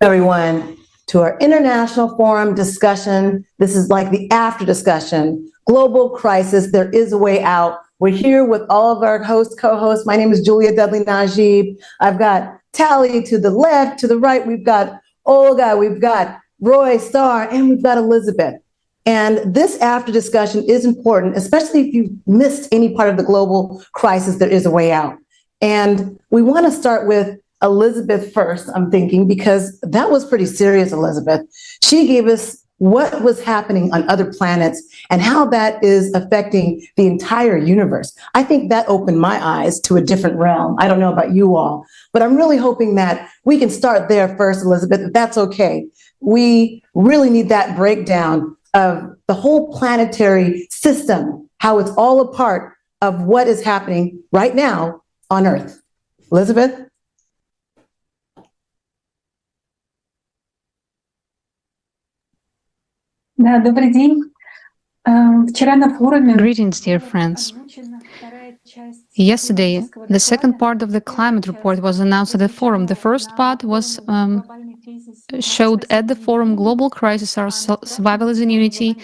Everyone to our international forum discussion. This is like the after discussion. Global crisis, there is a way out. We're here with all of our hosts, co-hosts. My name is Dudley Najieb. I've got Taliy to the left, to the right. We've got Olga, we've got RoyStar, and we've got Elizaveta. And this after discussion is important, especially if you missed any part of the global crisis, there is a way out. And we want to start with Elizaveta first, I'm thinking, because that was pretty serious, Elizaveta. She gave us what was happening on other planets and how that is affecting the entire universe. I think that opened my eyes to a different realm. I don't know about you all, but I'm really hoping that we can start there first, Elizaveta, if that's okay. We really need that breakdown of the whole planetary system, how it's all a part of what is happening right now on Earth. Elizaveta? Greetings, dear friends. Yesterday, the second part of the climate report was announced at the forum. The first part was showed at the forum global crisis, our survival is in unity.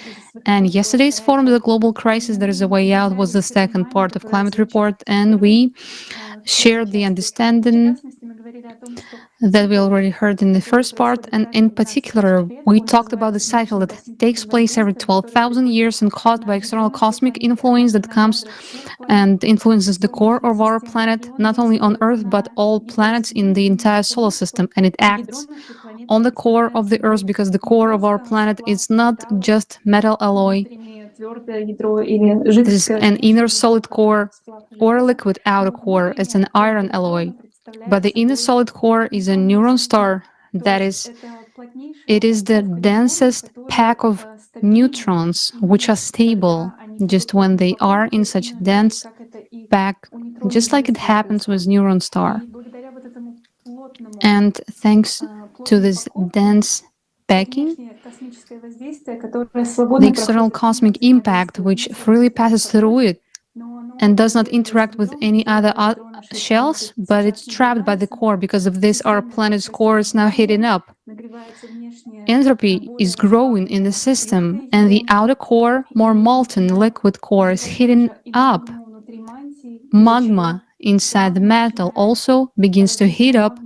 And yesterday's forum, the global crisis, there is a way out, was the second part of climate report. And we shared the understanding that we already heard in the first part. And in particular, we talked about the cycle that takes place every 12,000 years and caused by external cosmic influence that comes and influences the core of our planet, not only on Earth, but all planets in the entire solar system. And it acts on the core of the Earth because the core of our planet is not just metal alloy. This is an inner solid core or a liquid outer core. It's an iron alloy. But the inner solid core is a neutron star. That is, it is the densest pack of neutrons which are stable just when they are in such dense pack, just like it happens with neutron star. And thanks to this dense packing, the external cosmic impact which freely passes through it and does not interact with any other shells, but it's trapped by the core. Because of this, our planet's core is now heating up. Entropy is growing in the system, and the outer core, more molten liquid core, is heating up. Magma inside the metal also begins to heat up,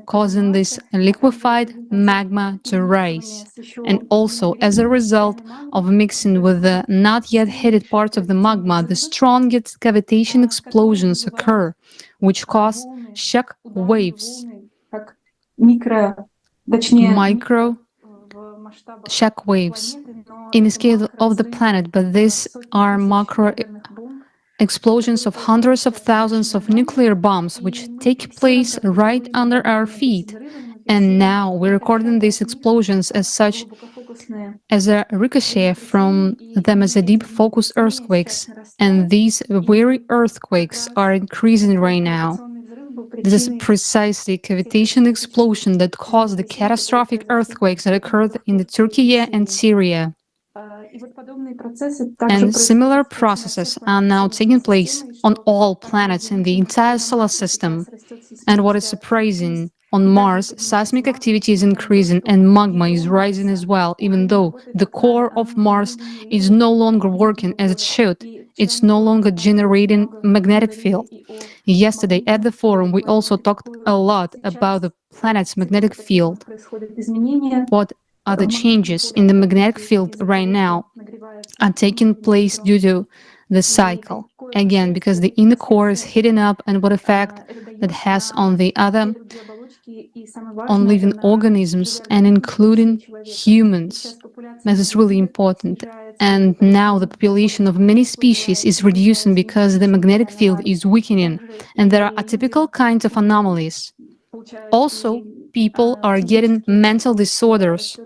causing this liquefied magma to rise. And also, as a result of mixing with the not yet heated parts of the magma, the strongest cavitation explosions occur, which cause shock waves, micro shock waves in the scale of the planet, but these are macro explosions of hundreds of thousands of nuclear bombs which take place right under our feet. And now we're recording these explosions as such, as a ricochet from them as a deep focus earthquakes. And these very earthquakes are increasing right now. This is precisely cavitation explosion that caused the catastrophic earthquakes that occurred in Turkey and Syria. And similar processes are now taking place on all planets in the entire solar system. And what is surprising, on Mars, seismic activity is increasing and magma is rising as well, even though the core of Mars is no longer working as it should. It's no longer generating magnetic field. Yesterday at the forum, we also talked a lot about the planet's magnetic field. What are the changes in the magnetic field right now are taking place due to the cycle. Again, because the inner core is heating up, and what effect that has on the other, on living organisms, and including humans. This is really important. And now the population of many species is reducing because the magnetic field is weakening, and there are atypical kinds of anomalies. Also, people are getting mental disorders.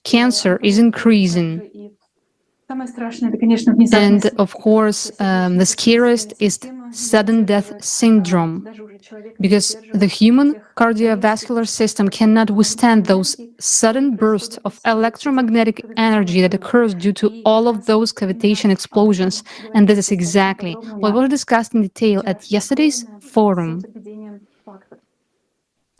Cancer is increasing. And of course, the scariest is sudden death syndrome, because the human cardiovascular system cannot withstand those sudden bursts of electromagnetic energy that occurs due to all of those cavitation explosions. And this is exactly what was discussed in detail at yesterday's forum.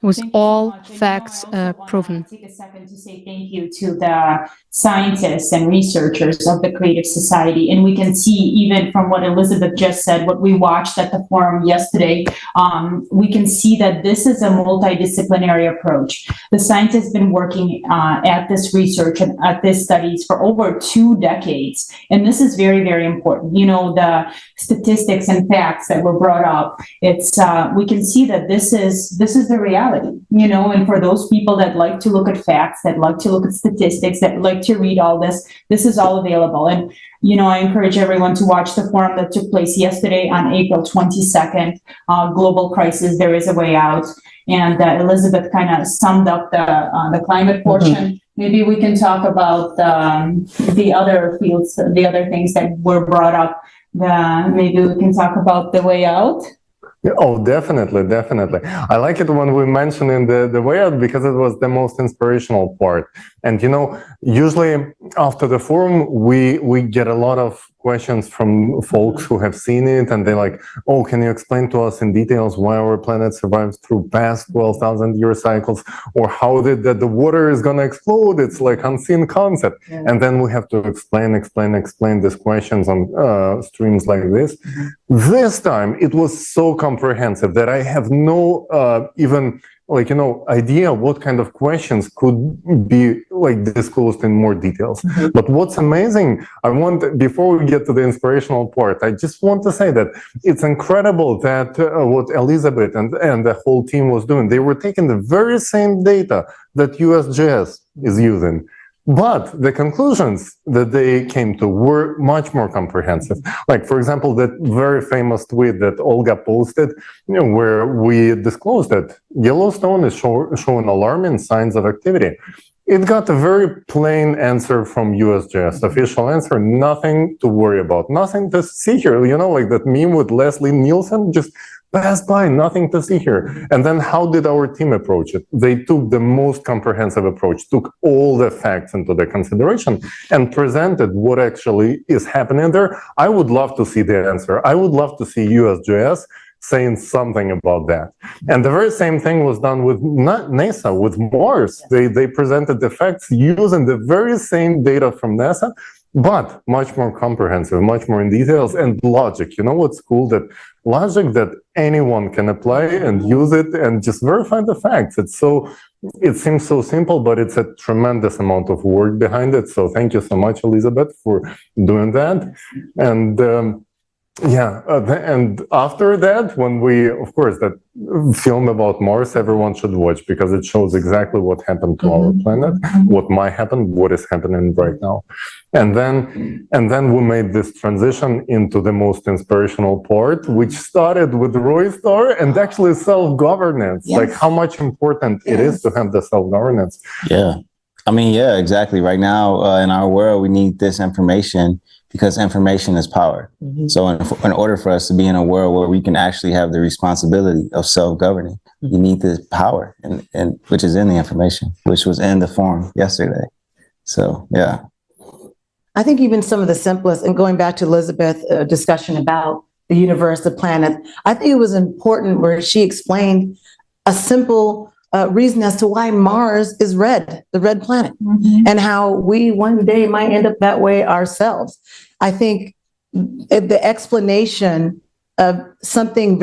with all facts proven. Take a second to say thank you to the scientists and researchers of the Creative Society. And we can see, even from what Elizabeth just said, what we watched at the forum yesterday, we can see that this is a multidisciplinary approach. The scientists have been working at this research and at these studies for over 2 decades. And this is very, very important. You know, the statistics and facts that were brought up, it's we can see that this is the reality, you know, and for those people that like to look at facts, that like to look at statistics, that like to read all this is all available. And, you know, I encourage everyone to watch the forum that took place yesterday on April 22nd, Global Crisis, There Is a Way Out. And Elizabeth kind of summed up the climate portion. Maybe we can talk about the other fields, the other things that were brought up. Maybe we can talk about the way out. Oh, definitely, definitely. I like it when we mention in the way out because it was the most inspirational part. And, you know, usually after the forum, we get a lot of questions from folks who have seen it, and they're like, oh, can you explain to us in details why our planet survives through past 12,000 year cycles, or how did that the water is going to explode? It's like unseen concept. Yeah. And then we have to explain these questions on streams like this. This time it was so comprehensive that I have no even like, you know, idea what kind of questions could be like disclosed in more details. But what's amazing, before we get to the inspirational part, I just want to say that it's incredible that what Elizabeth and the whole team was doing. They were taking the very same data that USGS is using, but the conclusions that they came to were much more comprehensive. Like, for example, that very famous tweet that Olga posted, you know, where we disclosed that Yellowstone is showing alarming signs of activity. It got a very plain answer from USGS, official answer, nothing to worry about, nothing to see here. You know, like that meme with Leslie Nielsen, just passed by, nothing to see here. And then how did our team approach it? They took the most comprehensive approach, took all the facts into the consideration and presented what actually is happening there. I would love to see the answer. I would love to see USGS saying something about that. And the very same thing was done with NASA, with Mars. They presented the facts using the very same data from NASA, but much more comprehensive, much more in details and logic. You know what's cool? That logic that anyone can apply and use it and just verify the facts. It seems so simple, but it's a tremendous amount of work behind it. So thank you so much, Elizabeth, for doing that. And and after that, when we, of course, that film about Mars, everyone should watch because it shows exactly what happened to our planet, what might happen, what is happening right now. And then we made this transition into the most inspirational part, which started with RoyStar and actually self-governance, like how much important it is to have the self-governance. Yeah. I mean, yeah, exactly. Right now in our world, we need this information because information is power. So in order for us to be in a world where we can actually have the responsibility of self-governing, you need this power, and which is in the information, which was in the forum yesterday. So, yeah. I think even some of the simplest, and going back to Elizabeth's discussion about the universe, the planet, I think it was important where she explained a simple reason as to why Mars is red, the red planet, and how we one day might end up that way ourselves. I think the explanation of something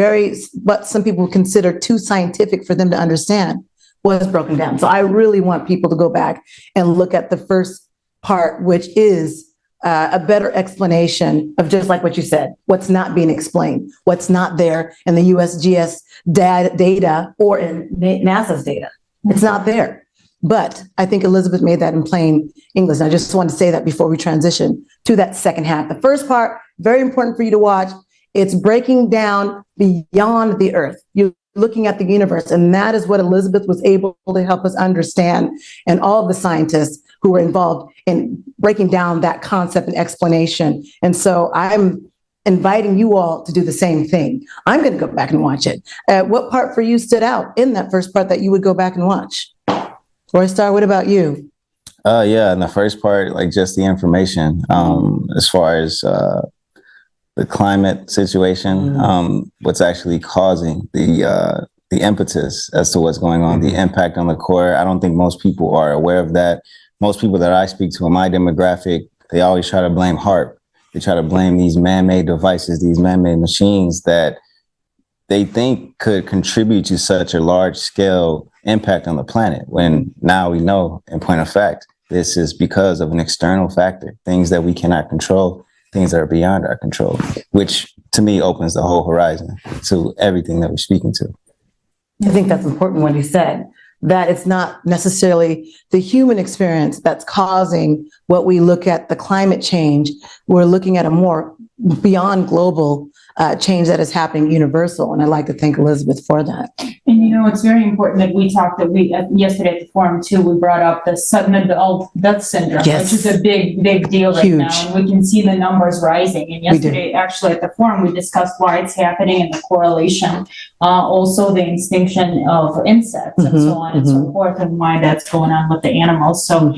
what some people consider too scientific for them to understand was broken down. So I really want people to go back and look at the first part, which is a better explanation of just like what you said, what's not being explained, what's not there in the USGS data or in NASA's data. It's not there. But I think Elizabeth made that in plain English. And I just want to say that before we transition to that second half. The first part, very important for you to watch. It's breaking down beyond the Earth. You're looking at the universe, and that is what Elizabeth was able to help us understand, and all of the scientists who were involved in breaking down that concept and explanation. And so I'm inviting you all to do the same thing. I'm going to go back and watch it. What part for you stood out in that first part that you would go back and watch? RoyStar, what about you? Yeah, in the first part, like just the information, as far as the climate situation, what's actually causing the the impetus as to what's going on, the impact on the core. I don't think most people are aware of that. Most people that I speak to in my demographic, they always try to blame HAARP. They try to blame these man-made devices, these man-made machines that they think could contribute to such a large-scale impact on the planet, when now we know, in point of fact, this is because of an external factor, things that we cannot control, things that are beyond our control, which to me opens the whole horizon to everything that we're speaking to. I think that's important what he said, that it's not necessarily the human experience that's causing what we look at the climate change. We're looking at a more beyond global change that is happening universal. And I'd like to thank Elizabeth for that. And you know, it's very important that we talked yesterday at the forum too, we brought up the sudden adult death syndrome, Yes. which is a big deal right Huge. now. And we can see the numbers rising. And yesterday, actually at the forum, we discussed why it's happening and the correlation, also the extinction of insects and so on and so forth, and why that's going on with the animals. So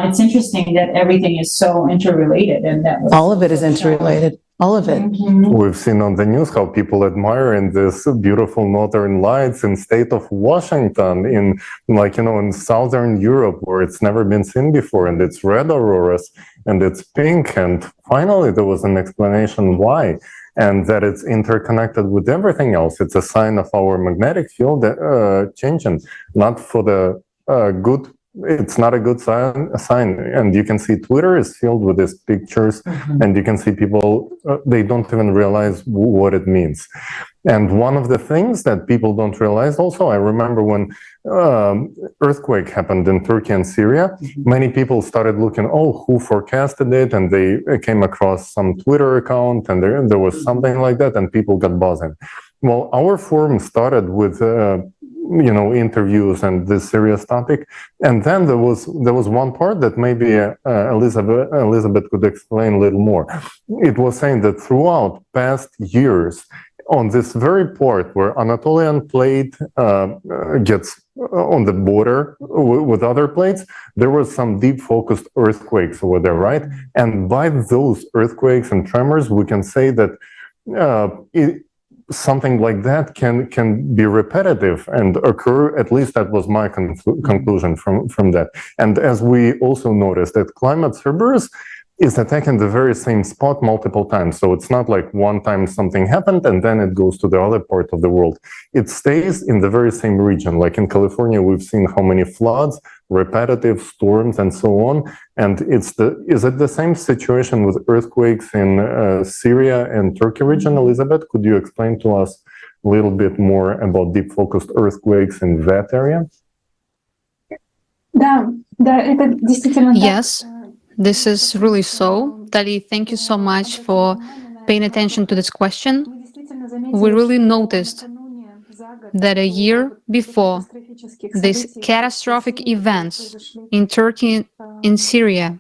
it's interesting that everything is so interrelated, and that was All of it is interrelated. All of it. We've seen on the news how people admiring this beautiful northern lights in state of Washington, in in southern Europe, where it's never been seen before, and it's red auroras and it's pink. And finally, there was an explanation why, and that it's interconnected with everything else. It's a sign of our magnetic field changing, not for the good. It's not a good sign. And you can see Twitter is filled with these pictures, and you can see people, they don't even realize what it means. And one of the things that people don't realize also, I remember when earthquake happened in Turkey and Syria, many people started looking, who forecasted it? And they came across some Twitter account, and there was something like that, and people got buzzing. Well, our forum started with interviews and this serious topic, and then there was one part that maybe Elizabeth could explain a little more. It was saying that throughout past years, on this very part where Anatolian plate gets on the border with other plates, there was some deep focused earthquakes over there, right? And by those earthquakes and tremors, we can say that something like that can be repetitive and occur. At least that was my conclusion from that. And as we also noticed, that climate Cerberus is attacking the very same spot multiple times. So it's not like one time something happened and then it goes to the other part of the world. It stays in the very same region. Like in California, we've seen how many floods, repetitive storms, and so on. And is it the same situation with earthquakes in Syria and Turkey region? Elizabeth, could you explain to us a little bit more about deep focused earthquakes in that area? Yes, this is really so. Taliy, thank you so much for paying attention to this question. We really noticed that a year before these catastrophic events in Turkey and Syria,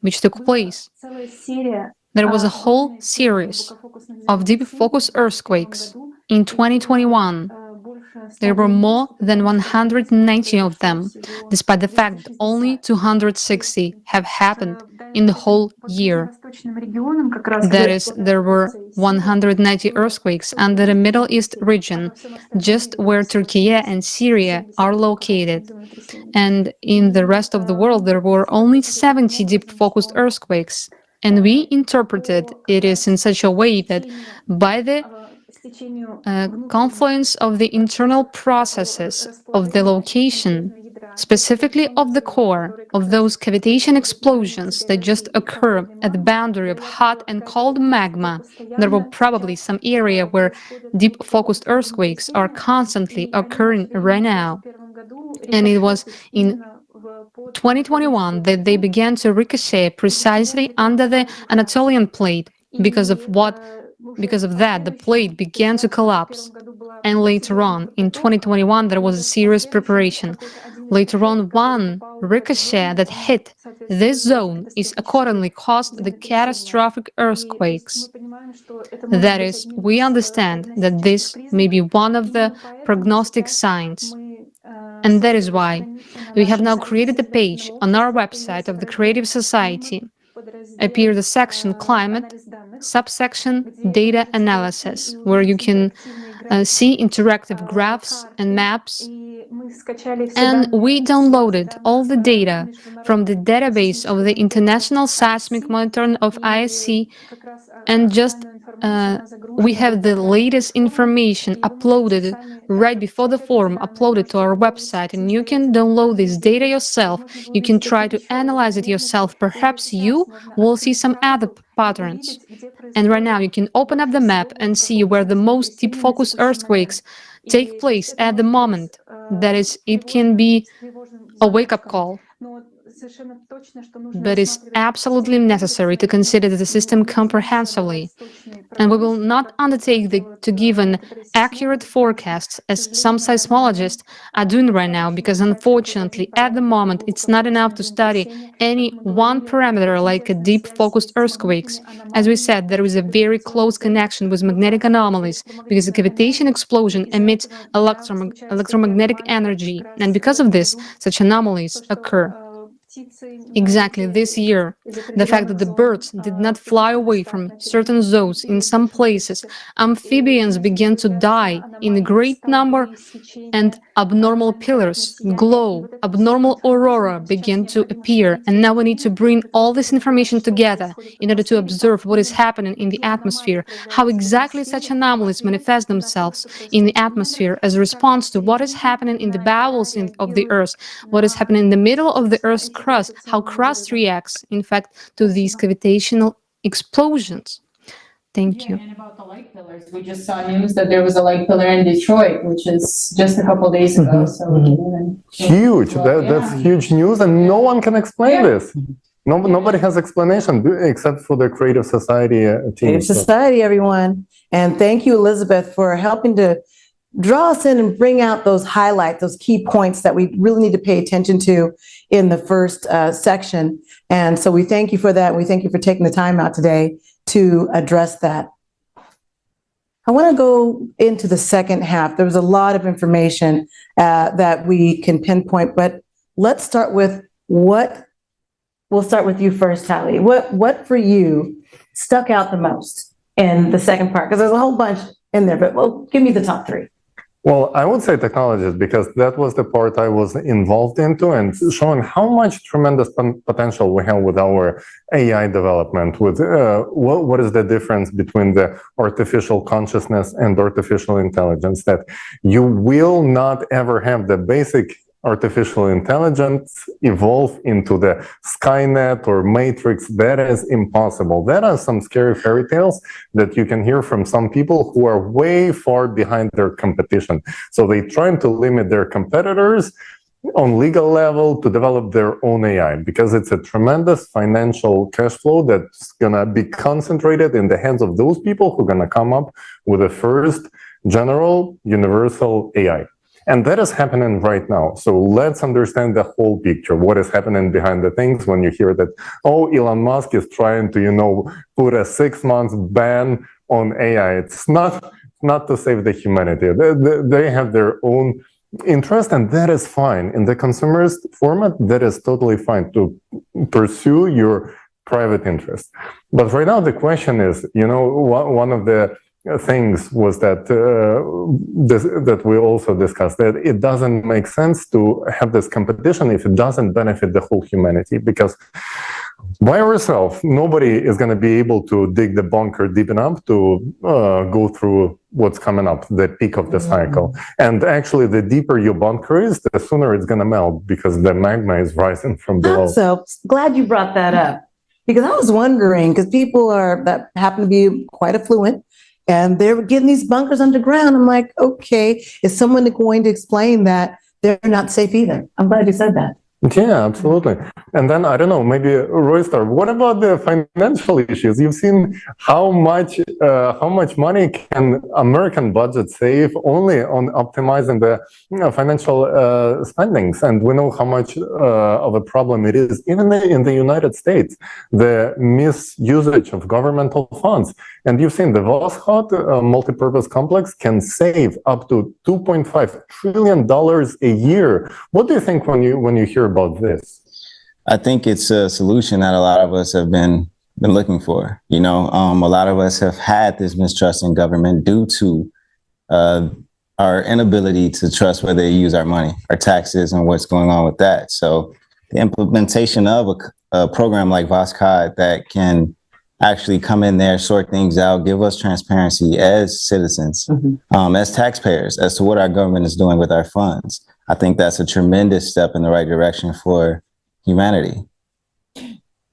which took place, there was a whole series of deep focus earthquakes in 2021. There were more than 190 of them, despite the fact that only 260 have happened in the whole year. That is, there were 190 earthquakes under the Middle East region, just where Turkey and Syria are located. And in the rest of the world, there were only 70 deep-focused earthquakes. And we interpreted it is in such a way that by the confluence of the internal processes of the location, specifically of the core, of those cavitation explosions that just occur at the boundary of hot and cold magma, there will probably some area where deep focused earthquakes are constantly occurring right now. And it was in 2021 that they began to ricochet precisely under the Anatolian plate. Because of that, the plate began to collapse. And later on, in 2021, there was a serious preparation. Later on, one ricochet that hit this zone is accordingly caused the catastrophic earthquakes. That is, we understand that this may be one of the prognostic signs. And that is why we have now created a page on our website of the Creative Society. Appear the section Climate, subsection Data Analysis, where you can see interactive graphs and maps. And we downloaded all the data from the database of the International Seismic Monitoring of ISC, and just we have the latest information uploaded right before the forum, uploaded to our website, and you can download this data yourself. You can try to analyze it yourself. Perhaps you will see some other patterns. And right now you can open up the map and see where the most deep focus earthquakes take place at the moment. That is, it can be a wake-up call. But it's absolutely necessary to consider the system comprehensively. And we will not undertake to give an accurate forecast, as some seismologists are doing right now, because unfortunately, at the moment, it's not enough to study any one parameter like a deep focused earthquakes. As we said, there is a very close connection with magnetic anomalies, because the cavitation explosion emits electromagnetic energy, and because of this, such anomalies occur. Exactly this year, the fact that the birds did not fly away from certain zones in some places, amphibians began to die in a great number, and abnormal pillars, glow, abnormal aurora began to appear. And now we need to bring all this information together in order to observe what is happening in the atmosphere, how exactly such anomalies manifest themselves in the atmosphere as a response to what is happening in the bowels of the Earth, what is happening in the middle of the Earth's crust, how crust reacts, in fact, to these cavitational explosions. Thank you. And about the light pillars, we just saw news that there was a light pillar in Detroit, which is just a couple days ago. So we can even Huge. That's huge news, and no one can explain this. Nobody has explanation except for the Creative Society team. Creative Society, everyone. And thank you, Elizabeth, for helping to draw us in and bring out those highlights, those key points that we really need to pay attention to in the first section. And so we thank you for that. We thank you for taking the time out today to address that. I want to go into the second half. There was a lot of information that we can pinpoint, but let's start with we'll start with you first, Taliy. What for you stuck out the most in the second part? Because there's a whole bunch in there, but give me the top three. Well, I would say technologies, because that was the part I was involved into, and showing how much tremendous potential we have with our AI development, with what is the difference between the artificial consciousness and artificial intelligence, that you will not ever have the basic artificial intelligence evolve into the Skynet or Matrix. That is impossible. That are some scary fairy tales that you can hear from some people who are way far behind their competition. So they're trying to limit their competitors on legal level to develop their own AI, because it's a tremendous financial cash flow that's gonna be concentrated in the hands of those people who are gonna come up with the first general universal AI. And that is happening right now. So let's understand the whole picture. What is happening behind the things when you hear that, oh, Elon Musk is trying to, put a 6-month ban on AI. It's not to save the humanity. They have their own interest, and that is fine. In the consumerist format, that is totally fine to pursue your private interest. But right now, the question is, one of the things was that that we also discussed, that it doesn't make sense to have this competition if it doesn't benefit the whole humanity, because by ourselves, nobody is going to be able to dig the bunker deep enough to go through what's coming up, the peak of the cycle. And actually, the deeper your bunker is, the sooner it's going to melt, because the magma is rising from below. So glad you brought that up, because I was wondering, because people that happen to be quite affluent, and they're getting these bunkers underground. I'm like, okay, is someone going to explain that they're not safe either? I'm glad you said that. Yeah, absolutely. And then, I don't know, maybe RoyStar, what about the financial issues? You've seen how much money can American budget save only on optimizing the financial spendings. And we know how much of a problem it is, even in the United States, the misusage of governmental funds. And you've seen the Voskhod multipurpose complex can save up to $2.5 trillion a year. What do you think when you hear about this? I think it's a solution that a lot of us have been looking for. A lot of us have had this mistrust in government due to our inability to trust where they use our money, our taxes, and what's going on with that. So the implementation of a program like VOSCOD that can actually come in there, sort things out, give us transparency as citizens, as taxpayers, as to what our government is doing with our funds. I think that's a tremendous step in the right direction for humanity.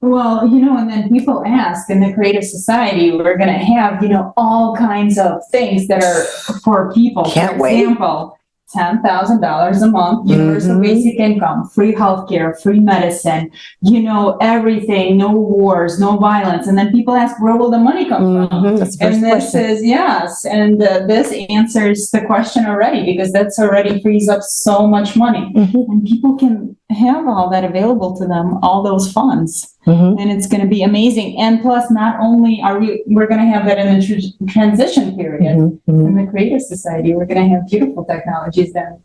Well, and then people ask in the creative society, we're going to have, all kinds of things that are for people. Can't for example, $10,000 a month, universal basic income, free healthcare, free medicine, everything, no wars, no violence. And then people ask, where will the money come from? That's the And first this question. is, yes. And this answers the question already, because that's already frees up so much money. And people can have all that available to them, all those funds. And it's going to be amazing. And plus, not only are we're going to have that in the transition period in the creative society, we're going to have beautiful technologies that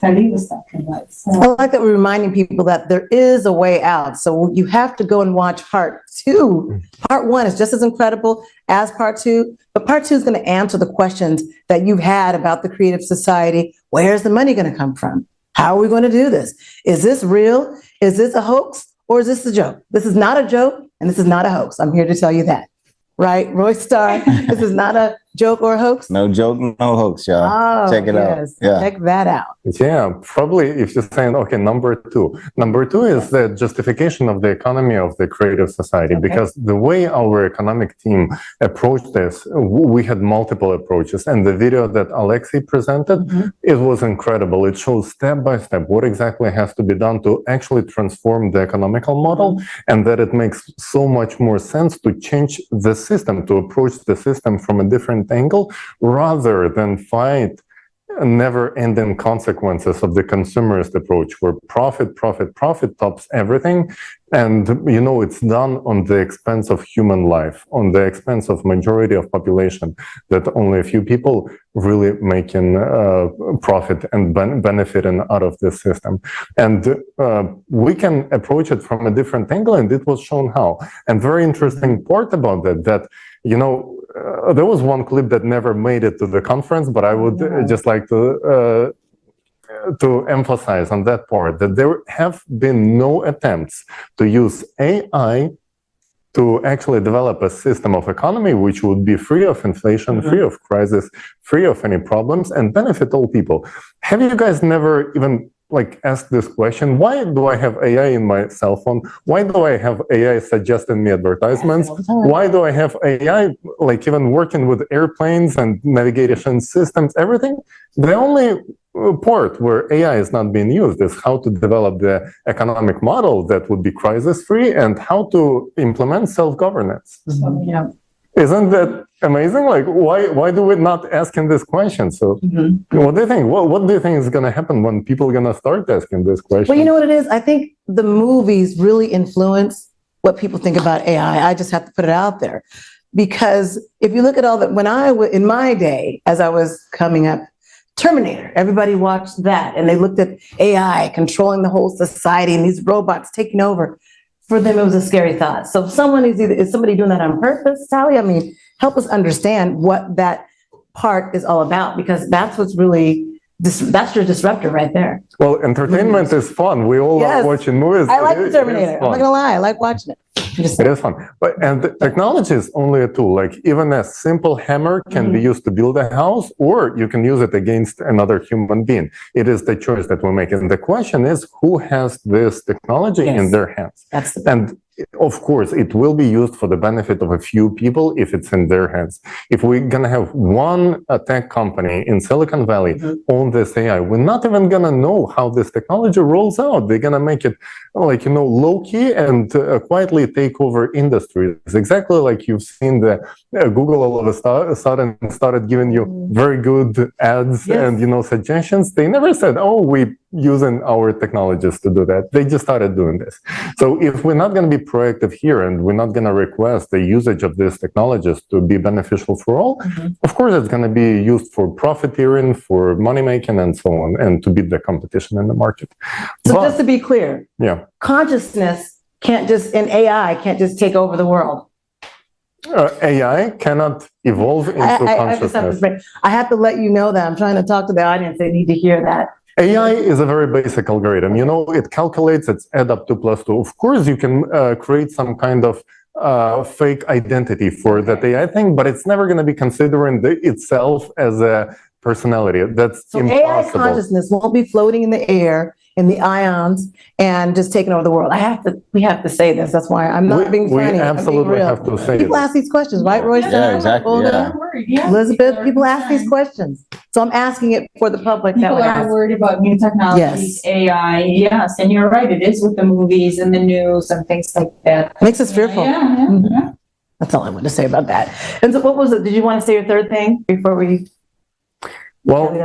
Taliy was talking about. So. I like that we're reminding people that there is a way out. So you have to go and watch part 2. Part 1 is just as incredible as part 2, but part 2 is going to answer the questions that you've had about the creative society. Where's the money going to come from? How are we going to do this? Is this real? Is this a hoax? Or is this a joke? This is not a joke, and this is not a hoax. I'm here to tell you that. Right, RoyStar? This is not a joke or a hoax? No joke, no hoax, y'all. Check it out. Yeah. Check that out. Yeah, probably if you're saying, okay, number 2. Number 2 is the justification of the economy of the creative society, because the way our economic team approached this, we had multiple approaches. And the video that Alexei presented, it was incredible. It shows step by step what exactly has to be done to actually transform the economical model, and that it makes so much more sense to change the system, to approach the system from a different angle, rather than fight never-ending consequences of the consumerist approach, where profit tops everything. And, it's done on the expense of human life, on the expense of majority of population, that only a few people really making profit and benefiting out of this system. And we can approach it from a different angle, and it was shown how. And very interesting part about that, there was one clip that never made it to the conference, but I would just like to emphasize on that part, that there have been no attempts to use AI to actually develop a system of economy which would be free of inflation, free of crisis, free of any problems, and benefit all people. Have you guys never even ask this question? Why do I have AI in my cell phone? Why do I have AI suggesting me advertisements? Why do I have AI even working with airplanes and navigation systems, everything? The only part where AI is not being used is how to develop the economic model that would be crisis-free and how to implement self-governance. Isn't that amazing? Why do we not asking this question? So what do you think? What do you think is going to happen when people are going to start asking this question? Well, you know what it is? I think the movies really influence what people think about AI. I just have to put it out there. Because if you look at all that, in my day, as I was coming up, Terminator, everybody watched that, and they looked at AI controlling the whole society and these robots taking over. For them, it was a scary thought. So is somebody doing that on purpose, Taliy? Help us understand what that part is all about, because that's what's really, that's your disruptor right there. Well, entertainment is fun. We all love watching movies. I like the Terminator. I'm not gonna lie, I like watching it. It is fun. And the technology is only a tool. Even a simple hammer can be used to build a house, or you can use it against another human being. It is the choice that we make. And the question is, who has this technology in their hands? And of course, it will be used for the benefit of a few people if it's in their hands. If we're going to have one tech company in Silicon Valley own this AI, we're not even going to know how this technology rolls out. They're going to make it low-key and quietly take over industries. Exactly like you've seen the Google all of a sudden started giving you very good ads and suggestions. They never said, oh, we're using our technologies to do that. They just started doing this. So if we're not going to be proactive here, and we're not going to request the usage of these technologies to be beneficial for all, of course it's going to be used for profiteering, for money making, and so on, and to beat the competition in the market. So just to be clear, yeah, consciousness and AI can't just take over the world. AI cannot evolve into I just have consciousness. I have to let you know that. I'm trying to talk to the audience. They need to hear that. AI is a very basic algorithm. You know, it calculates, it's add up 2 plus 2. Of course, you can create some kind of fake identity for that AI thing, but it's never going to be considering itself as a personality. That's So impossible. AI consciousness won't be floating in the air, in the ions, and just taking over the world. We have to say this. That's why I'm not being funny. We absolutely I'm have to say People it. ask these questions, right, RoyStar? Yeah, exactly, Olga? yeah. Elizabeth, people ask these questions. So I'm asking it for the public. People are worried about new technologies, Yes. AI, yes, and you're right, it is with the movies and the news and things like that. Makes us fearful. Yeah. That's all I want to say about that. And so what was it? Did you want to say your third thing before we? Well,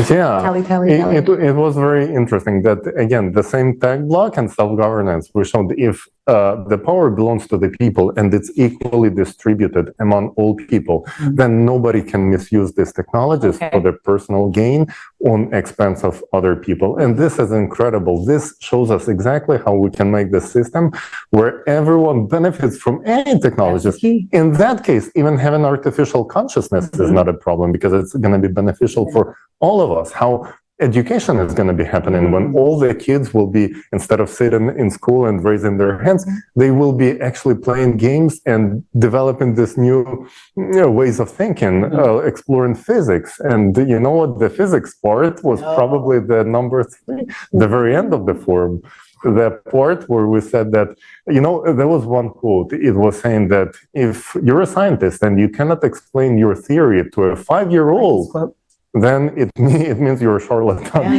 yeah, Tally. it was very interesting that, again, the same tech block and self-governance, we showed if the power belongs to the people and it's equally distributed among all people, then nobody can misuse these technologies for their personal gain on expense of other people. And this is incredible. This shows us exactly how we can make the system where everyone benefits from any technologies. In that case, even having artificial consciousness is not a problem because it's going to be beneficial for all of us. How education is going to be happening when all the kids will be, instead of sitting in school and raising their hands, they will be actually playing games and developing this new ways of thinking, exploring physics. And you know what? The physics part was probably the number 3, the very end of the forum. The part where we said that, you know, there was one quote. It was saying that if you're a scientist and you cannot explain your theory to a 5-year-old, then it means you're a charlatan.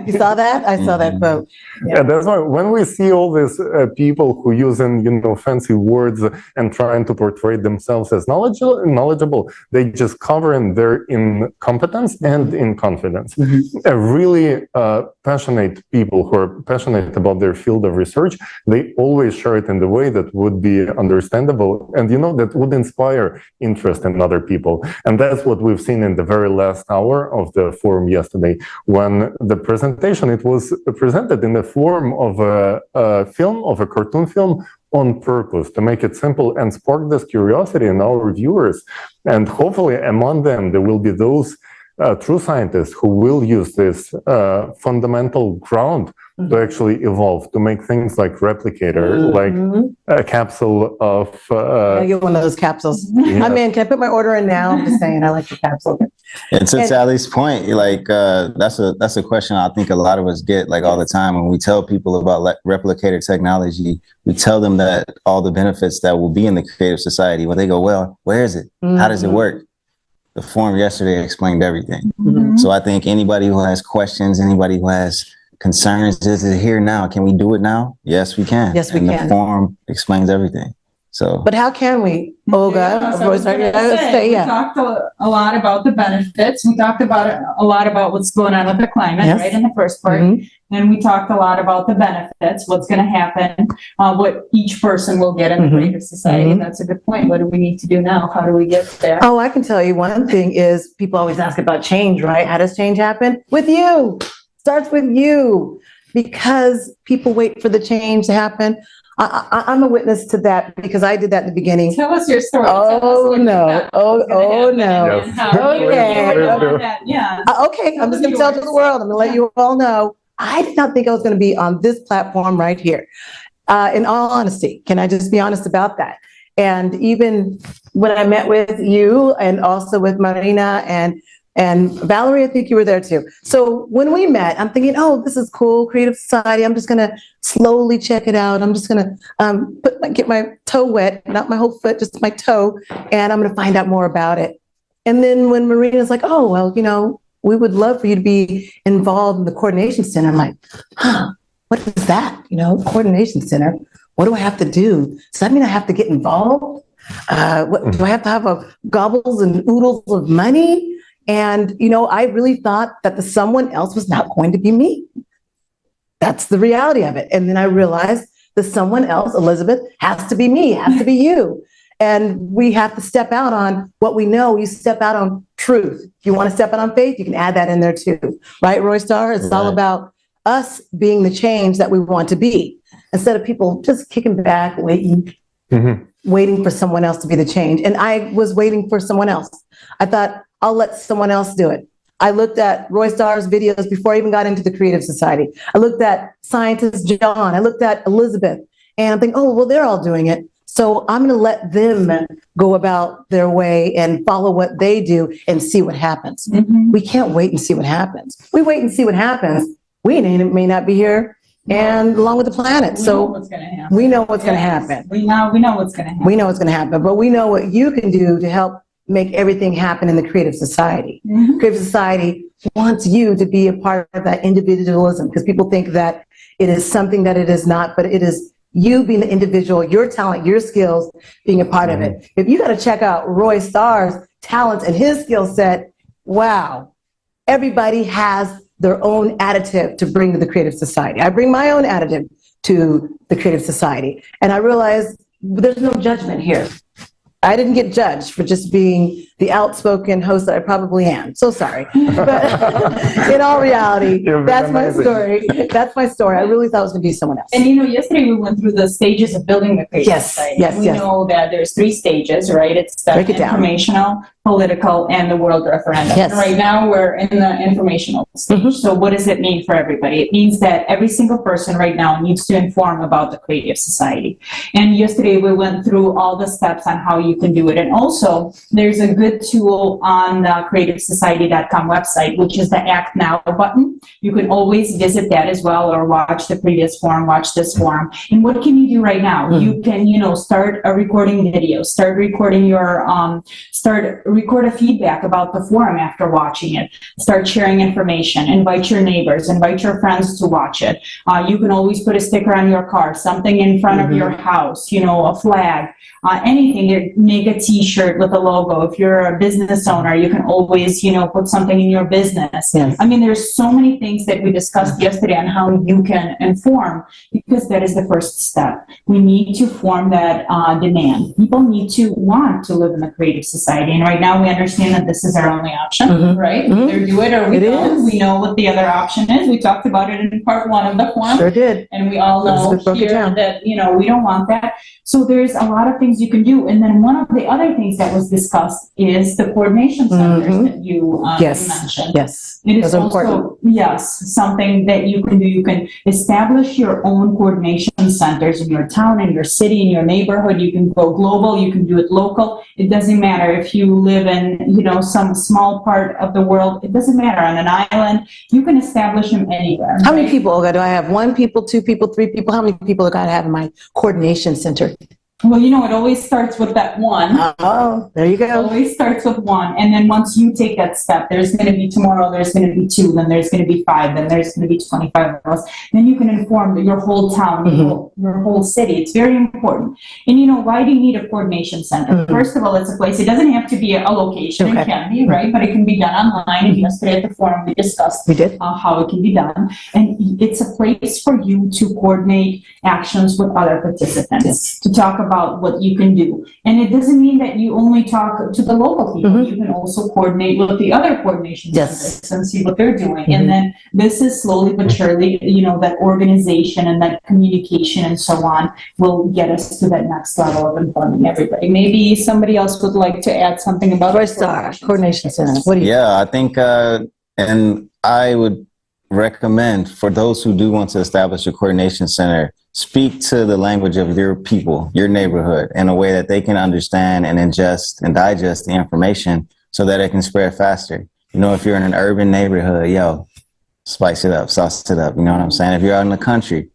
You saw that? I saw that quote. Yeah, that's why when we see all these people who using, you know, fancy words and trying to portray themselves as knowledgeable, they just cover in their incompetence and inconfidence. Really passionate people who are passionate about their field of research, they always share it in the way that would be understandable and, you know, that would inspire interest in other people. And that's what we've seen in the very last hour of the forum yesterday, when the presentation, it was presented in the form of a film, of a cartoon film, on purpose to make it simple and spark this curiosity in our viewers. And hopefully among them, there will be those true scientists who will use this fundamental ground to actually evolve, to make things like replicator, like a capsule of... I get one of those capsules. Yeah. I'm in. Can I put my order in now? I'm just saying, I like the capsule. And to Tally's point, like that's a question I think a lot of us get like all the time when we tell people about replicator technology. We tell them that all the benefits that will be in the creative society. When they go, well, where is it? How does it work? The forum yesterday explained everything. So I think anybody who has questions, anybody who has concerns, is it here now? Can we do it now? Yes, we can. Yes, we can. The forum explains everything. So, but how can we, Olga? We talked a lot about the benefits. We talked about a lot about what's going on with the climate, right, in the first part. And we talked a lot about the benefits, what's going to happen, what each person will get in the creative society. That's a good point. What do we need to do now? How do we get there? Oh, I can tell you one thing is people always ask about change, right? How does change happen? With you. Starts with you, because people wait for the change to happen. I'm a witness to that because I did that in the beginning. Tell us your story. Oh no! Oh no! Yes. Yeah. Okay, I'm just going to tell to the world. I'm going to let you all know. I did not think I was going to be on this platform right here. In all honesty, can I just be honest about that? And even when I met with you and also with Marina and Valerie, I think you were there too. So when we met, I'm thinking, oh, this is cool, Creative Society. I'm just going to slowly check it out. I'm just going to get my toe wet, not my whole foot, just my toe, and I'm going to find out more about it. And then when Marina's like, oh, well, you know, we would love for you to be involved in the coordination center. I'm like, what is that? You know, coordination center. What do I have to do? Does that mean I have to get involved? What do I have to have gobbles and oodles of money? And, you know, I really thought that the someone else was not going to be me. That's the reality of it. And then I realized the someone else, Elizabeth, has to be me, has to be you. And we have to step out on what we know. You step out on truth. If you want to step out on faith, you can add that in there too. Right, RoyStar? It's all about us being the change that we want to be, instead of people just kicking back, waiting. waiting for someone else to be the change. And I was waiting for someone else. I thought, I'll let someone else do it. I looked at RoyStar's videos before I even got into the Creative Society. I looked at scientist John. I looked at Elizabeth. And I'm thinking, oh, well, they're all doing it. So I'm going to let them go about their way and follow what they do and see what happens. Mhm. We can't wait and see what happens. We wait and see what happens. We may not be here and along with the planet. We know So what's going to happen. we know what's going to Yes. happen. We know what's going to happen. We know what's going to happen, but we know what you can do to help make everything happen in the Creative Society. Mhm. Creative Society wants you to be a part of that individualism, because people think that it is something that it is not, but it is you being the individual, your talent, your skills, being a part of it. If you got to check out RoyStar's talents and his skill set, wow, everybody has their own additive to bring to the Creative Society. I bring my own additive to the Creative Society, and I realize there's no judgment here. I didn't get judged for just being the outspoken host that I probably am. So sorry. But in all reality, that's my story. That's my story. I really thought it was going to be someone else. And yesterday we went through the stages of building the Creative Society. We know that there's 3 stages, right? It's the Break it down. informational, political, and the world referendum. Yes. Right now we're in the informational stage. Mhm. So what does it mean for everybody? It means that every single person right now needs to inform about the Creative Society. And yesterday we went through all the steps on how you can do it. And also there's a good tool on the creativesociety.com website, which is the Act Now button. You can always visit that as well, or watch the previous forum, watch this forum. And what can you do right now? You can, start a recording video, start recording record a feedback about the forum after watching it, start sharing information, invite your neighbors, invite your friends to watch it. You can always put a sticker on your car, something in front of your house, a flag, anything. Make a t-shirt with a logo. If you're a business owner, you can always, put something in your business. Yes. I mean, there's so many things that we discussed yesterday on how you can inform, because that is the first step. We need to form that demand. People need to want to live in the Creative Society. And right now we understand that this is our only option, right? Mhm. Either do it or we It don't. is. We know what the other option is. We talked about it in part 1 of the forum. Sure did. And we all know Let's broke it here down. that, we don't want that. So there's a lot of things you can do. And then one of the other things that was discussed is the coordination centers that you Yes. mentioned. Yes. It is Those are also, important. yes, something that you can do. You can establish your own coordination centers in your town, in your city, in your neighborhood. You can go global. You can do it local. It doesn't matter if you live in, some small part of the world. It doesn't matter. On an island, you can establish them anywhere. How many right? people, Olga, do I have? 1 people, 2 people, 3 people? How many people do I have in my coordination center? Well, it always starts with that one. Oh, there you It go. always starts with 1. And then once you take that step, there's going to be tomorrow, there's going to be 2, then there's going to be 5, then there's going to be 25 of us. Then you can inform your whole town, your whole city. It's very important. And why do you need a coordination center? First of all, it's a place. It doesn't have to be a location. Okay. It can be, right? But it can be done online. And yesterday at the forum, we discussed We did. how it can be done. And it's a place for you to coordinate actions with other participants, to talk about what you can do. And it doesn't mean that you only talk to the local people. You can also coordinate with the other coordination Yes. centers and see what they're doing. And then this is slowly but surely, that organization and that communication and so on will get us to that next level of informing everybody. Maybe somebody else would like to add something about RoyStar Coordination Center. What do you? Yeah, I think, and I would recommend for those who do want to establish a coordination center, speak to the language of your people, your neighborhood, in a way that they can understand and ingest and digest the information so that it can spread faster. If you're in an urban neighborhood, spice it up, sauce it up. You know what I'm saying? If you're out in the country,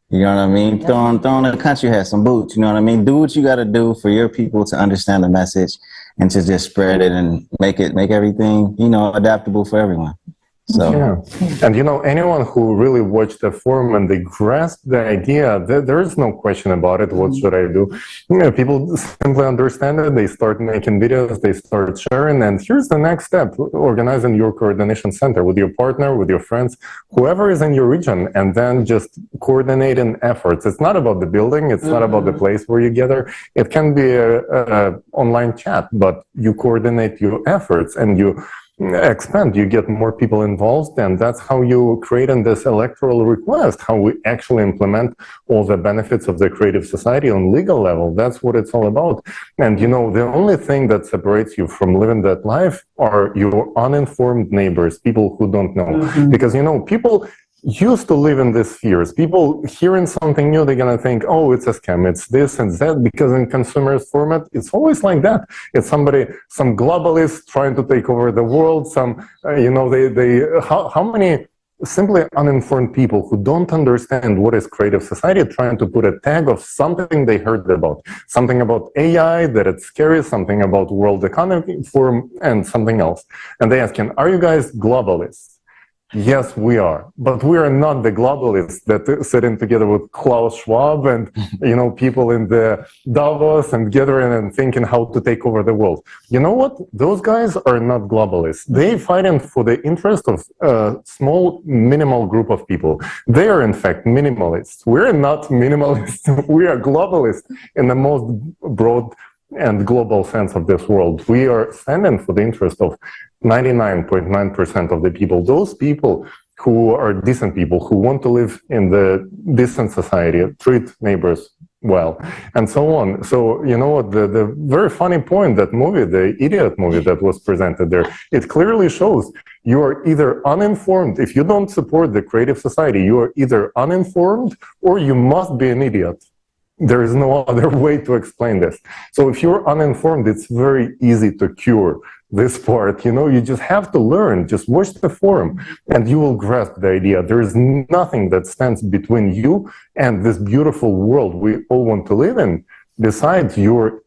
you know what I mean? Throw on the country hat, some boots, you know what I mean? Do what you got to do for your people to understand the message and to just spread it and make everything, adaptable for everyone. So, yeah. And anyone who really watched the forum and they grasp the idea, there is no question about it. What should I do? People simply understand it. They start making videos, they start sharing. And here's the next step: organizing your coordination center with your partner, with your friends, whoever is in your region, and then just coordinating efforts. It's not about the building. It's not about the place where you gather. It can be a online chat, but you coordinate your efforts and you expand, you get more people involved, and that's how you create in this electoral request, how we actually implement all the benefits of the creative society on legal level. That's what it's all about. And you know, the only thing that separates you from living that life are your uninformed neighbors, people who don't know. Because you know, people used to live in these fears. People hearing something new, they're gonna think, oh, it's a scam, it's this and that, because in consumers format, it's always like that. It's somebody, some globalist trying to take over the world, some, you know, how many simply uninformed people who don't understand what is creative society trying to put a tag of something they heard about, something about AI, that it's scary, something about World Economic Forum, and something else. And they asking, are you guys globalists? Yes, we are, but we are not the globalists that sitting together with Klaus Schwab and, you know, people in the Davos and gathering and thinking how to take over the world. You know what? Those guys are not globalists. They fighting for the interest of a small, minimal group of people. They are, in fact, minimalists. We're not minimalists. We are globalists in the most broad and global sense of this world. We are standing for the interest of 99.9% of the people, those people who are decent people, who want to live in the decent society, treat neighbors well, and so on. So, you know what, the very funny point, that movie, the Idiot movie that was presented there, it clearly shows you are either uninformed. If you don't support the creative society, you are either uninformed or you must be an idiot. There is no other way to explain this. So if you're uninformed, it's very easy to cure this part. You know, you just have to learn, just watch the forum and you will grasp the idea. There is nothing that stands between you and this beautiful world we all want to live in besides your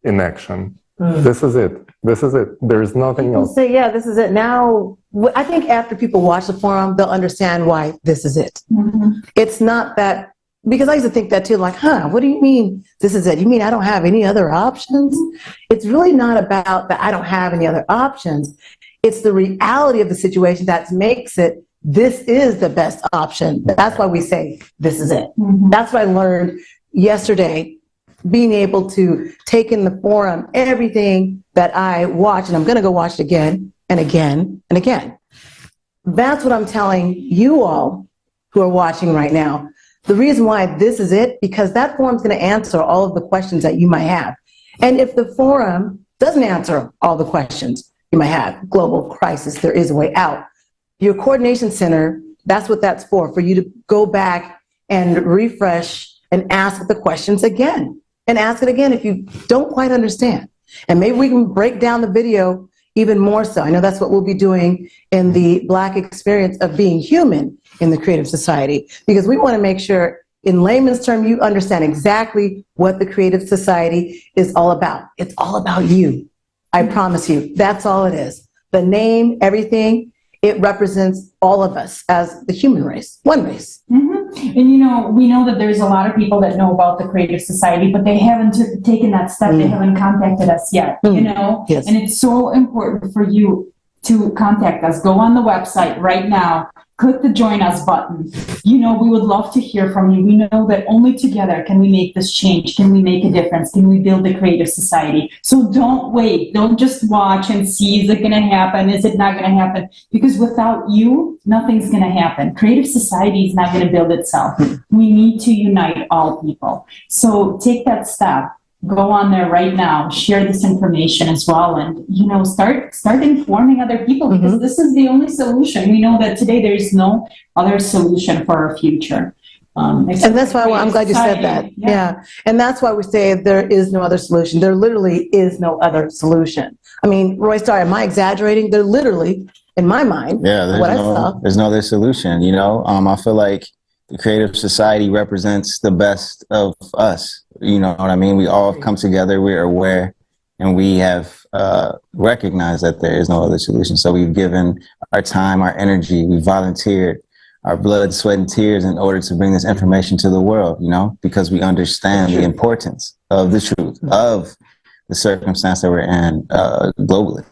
inaction. This is it. This is it. There is nothing else. Say, yeah, this is it. Now, I think after people watch the forum, they'll understand why this is it. It's not that, because I used to think that too, like, what do you mean this is it? You mean I don't have any other options? It's really not about that I don't have any other options. It's the reality of the situation that makes it, this is the best option. That's why we say, this is it. That's what I learned yesterday, being able to take in the forum everything that I watch, and I'm going to go watch it again and again and again. That's what I'm telling you all who are watching right now. The reason why this is it, because that forum is going to answer all of the questions that you might have. And if the forum doesn't answer all the questions you might have, global crisis, there is a way out. Your coordination center, that's what that's for you to go back and refresh and ask the questions again. And ask it again if you don't quite understand. And maybe we can break down the video even more so. I know that's what we'll be doing in the Black experience of being human in the creative society, because we want to make sure in layman's term you understand exactly what the creative society is all about. It's all about you. I promise you, that's all it is. The name, everything, it represents all of us as the human race, one race. And you know, we know that there's a lot of people that know about the Creative Society, but they haven't taken that step. They haven't contacted us yet, you know? Yes. And it's so important for you to contact us. Go on the website right now. Click the Join Us button. You know, we would love to hear from you. We know that only together can we make this change. Can we make a difference? Can we build the Creative Society? So don't wait. Don't just watch and see, is it going to happen? Is it not going to happen? Because without you, nothing's going to happen. Creative Society is not going to build itself. We need to unite all people. So take that step. Go on there right now, share this information as well, and, you know, start informing other people, because this is the only solution. We know that today there is no other solution for our future. And that's why I'm glad you said that. Yeah. And that's why we say there is no other solution. There literally is no other solution. I mean, RoyStar, am I exaggerating? There literally, in my mind, there's no other solution. You know, I feel like the Creative Society represents the best of us. You know what I mean? We all come together, we're aware, and we have recognized that there is no other solution. So we've given our time, our energy, we volunteered our blood, sweat, and tears in order to bring this information to the world, you know, because we understand the importance of the truth, of the circumstance that we're in globally.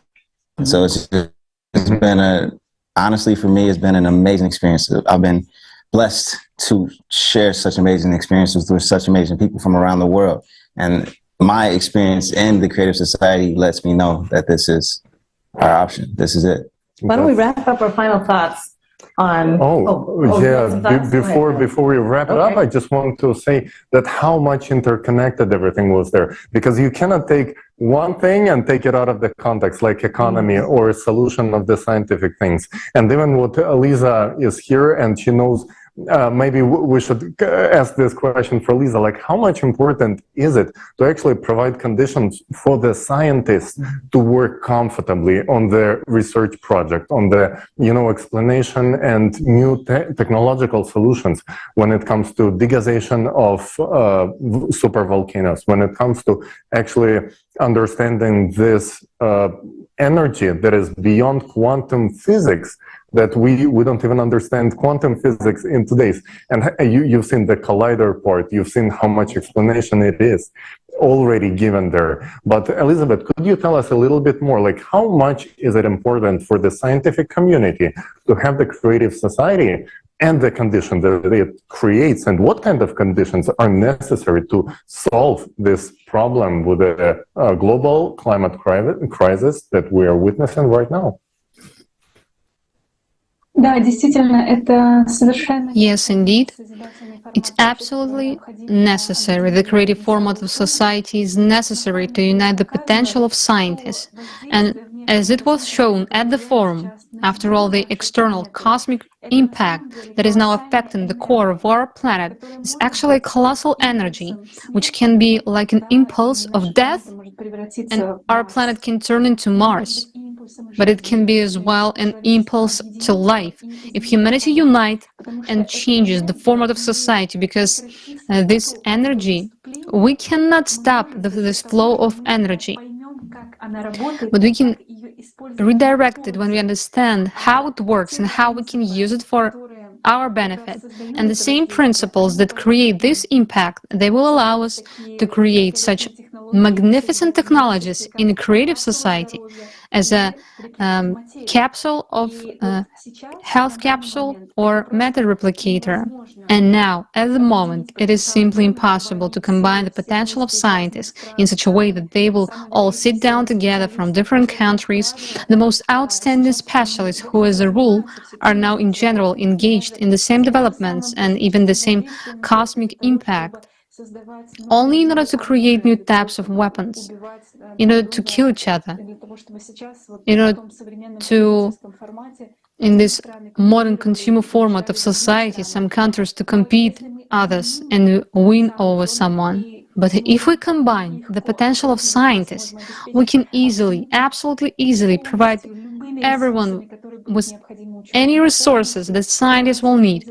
So it's been honestly, for me, it's been an amazing experience. I've been blessed to share such amazing experiences with such amazing people from around the world. And my experience in the Creative Society lets me know that this is our option. This is it. Why don't we wrap up our final thoughts on? Before we wrap it up, I just want to say that how much interconnected everything was there, because you cannot take one thing and take it out of the context, like economy or a solution of the scientific things. And even what Eliza is here, and she knows. Maybe we should ask this question for Lisa, like how much important is it to actually provide conditions for the scientists to work comfortably on the research project, on the, explanation and new technological solutions when it comes to degazation of supervolcanoes, when it comes to actually understanding this energy that is beyond quantum physics, that we don't even understand quantum physics in today's. And you've seen the collider part, you've seen how much explanation it is already given there. But Elizabeth, could you tell us a little bit more, like how much is it important for the scientific community to have the creative society and the condition that it creates, and what kind of conditions are necessary to solve this problem with the global climate crisis that we are witnessing right now? Yes, indeed. It's absolutely necessary. The creative format of society is necessary to unite the potential of scientists. And as it was shown at the forum, after all, the external cosmic impact that is now affecting the core of our planet is actually a colossal energy, which can be like an impulse of death, and our planet can turn into Mars. But it can be as well an impulse to life if humanity unites and changes the format of society, because this energy, we cannot stop this flow of energy, but we can redirect it when we understand how it works and how we can use it for our benefit. And the same principles that create this impact, they will allow us to create such magnificent technologies in a creative society as a capsule of health capsule or matter replicator. And now, at the moment, it is simply impossible to combine the potential of scientists in such a way that they will all sit down together from different countries. The most outstanding specialists who, as a rule, are now in general engaged in the same developments and even the same cosmic impact, only in order to create new types of weapons, in order to kill each other, in order to, in this modern consumer format of society, some countries to compete others and win over someone. But if we combine the potential of scientists, we can easily, absolutely easily provide everyone with any resources that scientists will need,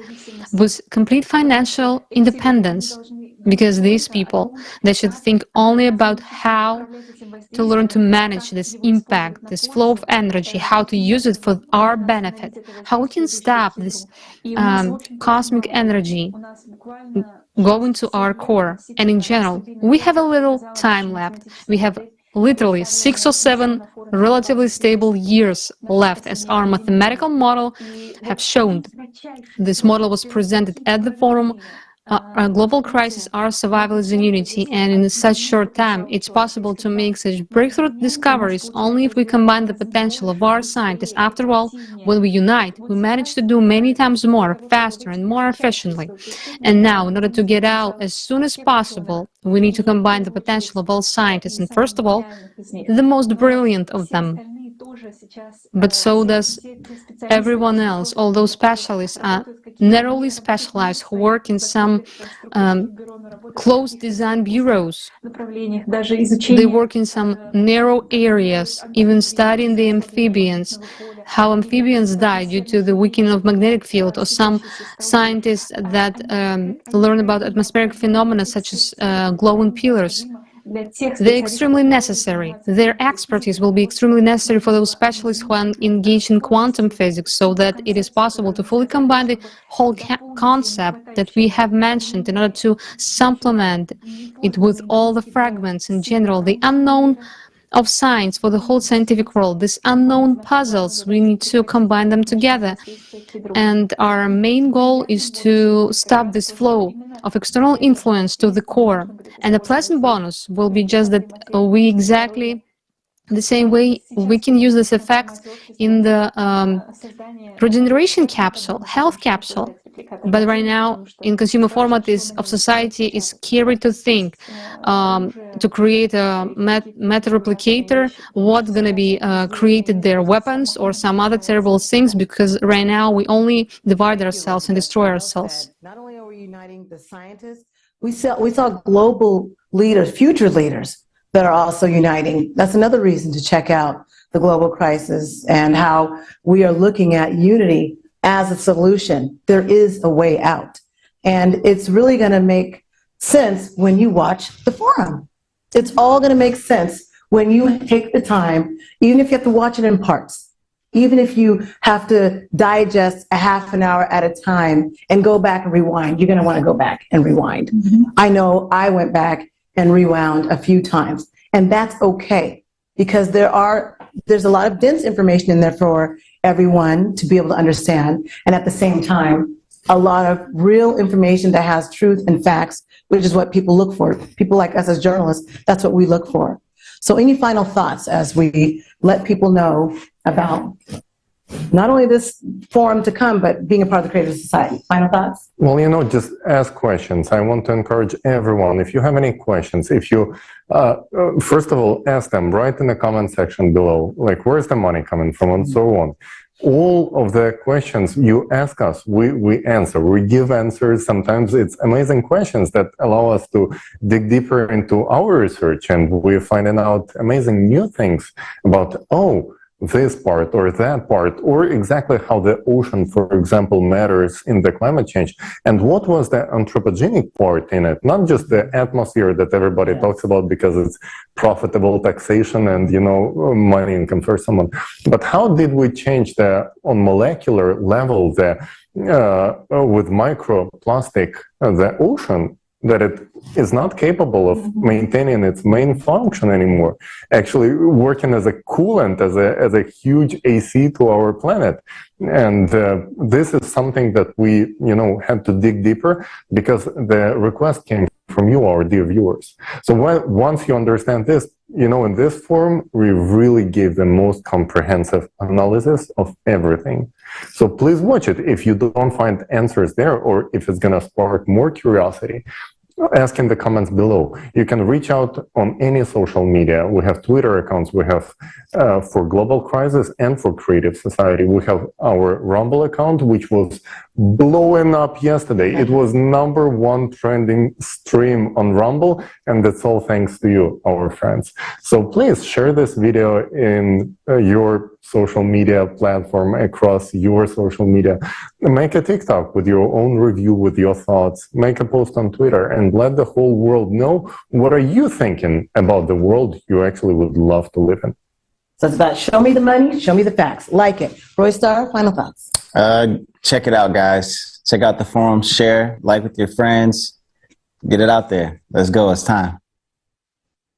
with complete financial independence, because these people, they should think only about how to learn to manage this impact, this flow of energy, how to use it for our benefit, how we can stop this cosmic energy going to our core. And in general, we have a little time left. We have literally 6 or 7 relatively stable years left, as our mathematical model have shown. This model was presented at the forum. A global crisis, our survival is in unity, and in such short time, it's possible to make such breakthrough discoveries only if we combine the potential of our scientists. After all, when we unite, we manage to do many times more, faster and more efficiently. And now, in order to get out as soon as possible, we need to combine the potential of all scientists, and first of all, the most brilliant of them. But so does everyone else. All those specialists are narrowly specialized who work in some closed design bureaus. They work in some narrow areas, even studying the amphibians, how amphibians die due to the weakening of magnetic field, or some scientists that learn about atmospheric phenomena such as glowing pillars. They're extremely necessary. Their expertise will be extremely necessary for those specialists who are engaged in quantum physics, so that it is possible to fully combine the whole concept that we have mentioned in order to supplement it with all the fragments in general, the unknown of science for the whole scientific world. These unknown puzzles, we need to combine them together. And our main goal is to stop this flow of external influence to the core. And the pleasant bonus will be just that we exactly The same way, we can use this effect in the regeneration capsule, health capsule. But right now, in consumer format of society, is scary to think to create a meta replicator, what's going to be created there, weapons or some other terrible things, because right now we only divide ourselves and destroy ourselves. Not only are we uniting the scientists, we saw global leaders, future leaders, that are also uniting. That's another reason to check out the global crisis and how we are looking at unity as a solution. There is a way out. And it's really going to make sense when you watch the forum. It's all going to make sense when you take the time, even if you have to watch it in parts, even if you have to digest a half an hour at a time and go back and rewind. You're going to want to go back and rewind. I know I went back and rewound a few times. And that's okay, because there's a lot of dense information in there for everyone to be able to understand. And at the same time, a lot of real information that has truth and facts, which is what people look for. People like us as journalists, that's what we look for. So any final thoughts as we let people know about not only this forum to come, but being a part of the Creative Society? Final thoughts? Well, just ask questions. I want to encourage everyone. If you have any questions, if you, first of all, ask them right in the comment section below, like, where's the money coming from, and so on. All of the questions you ask us, we answer. We give answers. Sometimes it's amazing questions that allow us to dig deeper into our research, and we're finding out amazing new things about, this part or that part, or exactly how the ocean, for example, matters in the climate change. And what was the anthropogenic part in it? Not just the atmosphere that everybody talks about because it's profitable taxation and, money income for someone. But how did we change on molecular level, with microplastic, the ocean, that it is not capable of maintaining its main function anymore, actually working as a coolant, as a huge AC to our planet. And this is something that we, had to dig deeper, because the request came from you, our dear viewers. So once you understand this, in this forum, we really gave the most comprehensive analysis of everything. So please watch it. If you don't find answers there, or if it's going to spark more curiosity, ask in the comments below. You can reach out on any social media. We have Twitter accounts. We have for Global Crisis and for Creative Society. We have our Rumble account, which was blowing up yesterday. It was #1 trending stream on Rumble, and that's all thanks to you, our friends. So please share this video in your social media platform, across your social media. Make a TikTok with your own review, with your thoughts. Make a post on Twitter and let the whole world know, what are you thinking about the world you actually would love to live in. So it's about show me the money, show me the facts. Like it. RoyStar, final thoughts. Check it out, guys. Check out the forum, share, like with your friends. Get it out there. Let's go. It's time.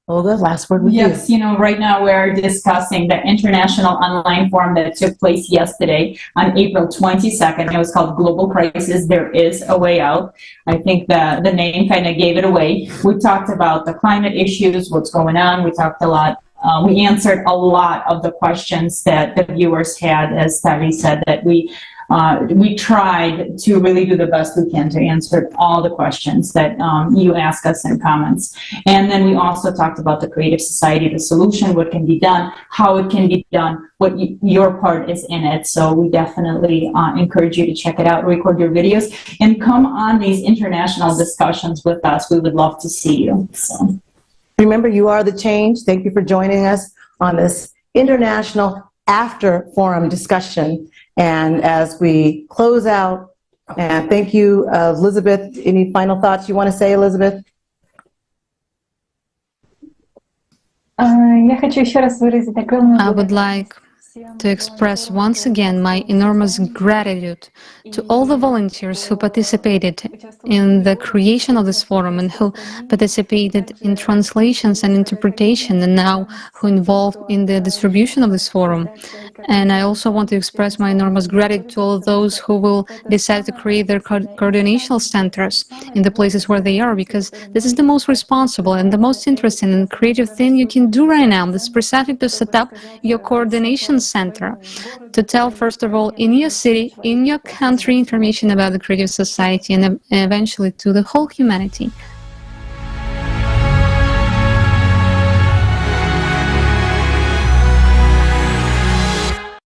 Olga, last word with you. Yes, right now we're discussing the international online forum that took place yesterday on April 22nd. It was called Global Crisis, There Is a Way Out. I think the name kind of gave it away. We talked about the climate issues, what's going on. We talked a lot. We answered a lot of the questions that the viewers had, as Taliy said, that we tried to really do the best we can to answer all the questions that you ask us in comments. And then we also talked about the Creative Society, the solution, what can be done, how it can be done, what your part is in it. So we definitely encourage you to check it out, record your videos, and come on these international discussions with us. We would love to see you. So remember, you are the change. Thank you for joining us on this international after forum discussion. And as we close out, and thank you, Elizabeth. Any final thoughts you want to say, Elizabeth? I would like to express once again my enormous gratitude to all the volunteers who participated in the creation of this forum and who participated in translations and interpretation and now who involved in the distribution of this forum. And I also want to express my enormous gratitude to all those who will decide to create their coordination centers in the places where they are, because this is the most responsible and the most interesting and creative thing you can do right now. This is precisely to set up your coordination center, to tell, first of all, in your city, in your country, information about the creative society, and eventually to the whole humanity.